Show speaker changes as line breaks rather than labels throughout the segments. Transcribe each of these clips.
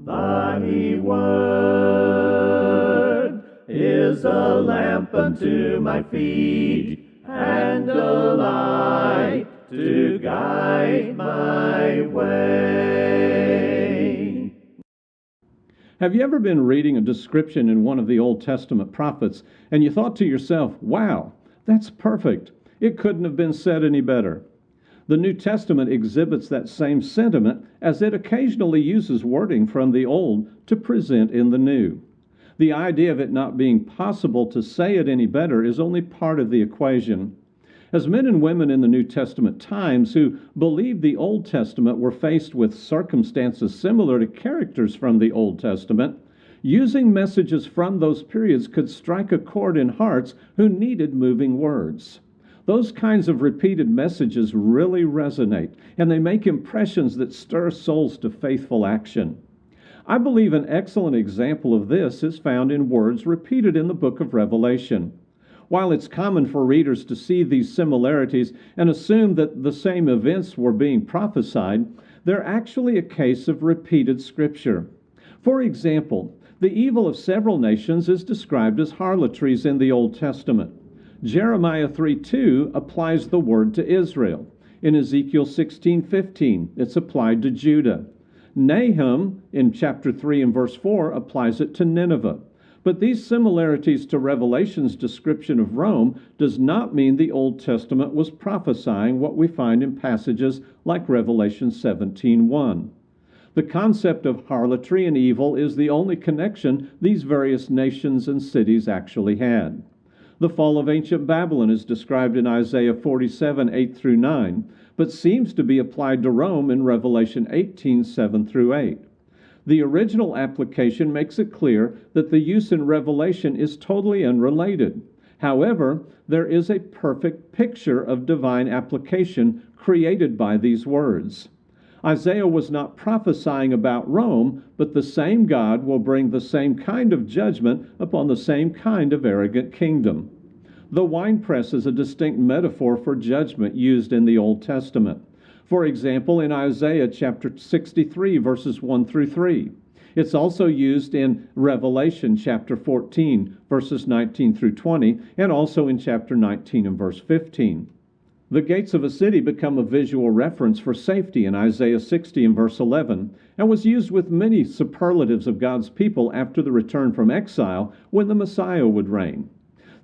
Thy word is a lamp unto my feet, and a light to guide my way.
Have you ever been reading a description in one of the Old Testament prophets, and you thought to yourself, wow, that's perfect. It couldn't have been said any better. The New Testament exhibits that same sentiment, as it occasionally uses wording from the Old to present in the New. The idea of it not being possible to say it any better is only part of the equation. As men and women in the New Testament times who believed the Old Testament were faced with circumstances similar to characters from the Old Testament, using messages from those periods could strike a chord in hearts who needed moving words. Those kinds of repeated messages really resonate, and they make impressions that stir souls to faithful action. I believe an excellent example of this is found in words repeated in the book of Revelation. While it's common for readers to see these similarities and assume that the same events were being prophesied, they're actually a case of repeated scripture. For example, the evil of several nations is described as harlotries in the Old Testament. Jeremiah 3:2 applies the word to Israel. In Ezekiel 16:15, it's applied to Judah. Nahum, in chapter 3 and verse 4, applies it to Nineveh. But these similarities to Revelation's description of Rome does not mean the Old Testament was prophesying what we find in passages like Revelation 17:1. The concept of harlotry and evil is the only connection these various nations and cities actually had. The fall of ancient Babylon is described in Isaiah 47:8 through 9, but seems to be applied to Rome in Revelation 18:7 through 8. The original application makes it clear that the use in Revelation is totally unrelated. However, there is a perfect picture of divine application created by these words. Isaiah was not prophesying about Rome, but the same God will bring the same kind of judgment upon the same kind of arrogant kingdom. The winepress is a distinct metaphor for judgment used in the Old Testament. For example, in Isaiah chapter 63, verses 1 through 3. It's also used in Revelation chapter 14, verses 19 through 20, and also in chapter 19 and verse 15. The gates of a city become a visual reference for safety in Isaiah 60 and verse 11, and was used with many superlatives of God's people after the return from exile when the Messiah would reign.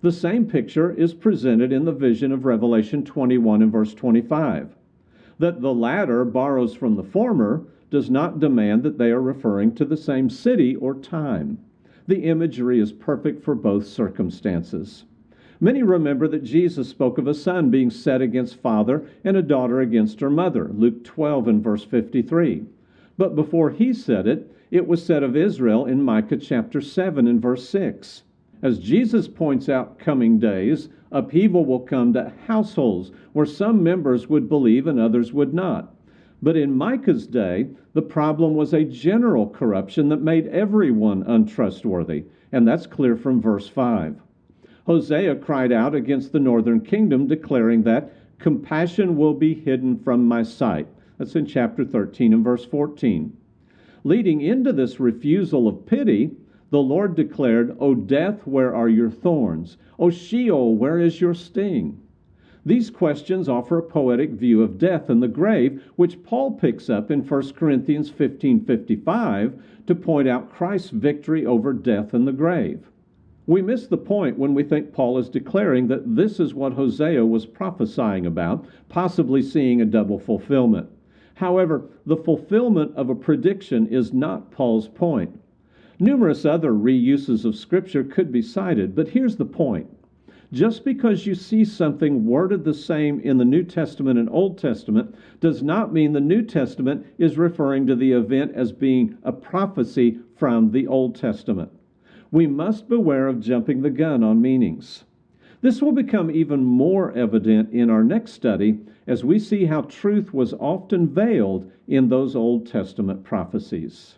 The same picture is presented in the vision of Revelation 21 and verse 25. That the latter borrows from the former does not demand that they are referring to the same city or time. The imagery is perfect for both circumstances. Many remember that Jesus spoke of a son being set against father and a daughter against her mother, Luke 12 and verse 53. But before he said it, it was said of Israel in Micah chapter 7 and verse 6. As Jesus points out coming days, upheaval will come to households where some members would believe and others would not. But in Micah's day, the problem was a general corruption that made everyone untrustworthy, and that's clear from verse 5. Hosea cried out against the northern kingdom, declaring that compassion will be hidden from my sight. That's in chapter 13 and verse 14. Leading into this refusal of pity, the Lord declared, O death, where are your thorns? O Sheol, where is your sting? These questions offer a poetic view of death and the grave, which Paul picks up in 1 Corinthians 15:55 to point out Christ's victory over death and the grave. We miss the point when we think Paul is declaring that this is what Hosea was prophesying about, possibly seeing a double fulfillment. However, the fulfillment of a prediction is not Paul's point. Numerous other reuses of Scripture could be cited, but here's the point. Just because you see something worded the same in the New Testament and Old Testament does not mean the New Testament is referring to the event as being a prophecy from the Old Testament. We must beware of jumping the gun on meanings. This will become even more evident in our next study as we see how truth was often veiled in those Old Testament prophecies.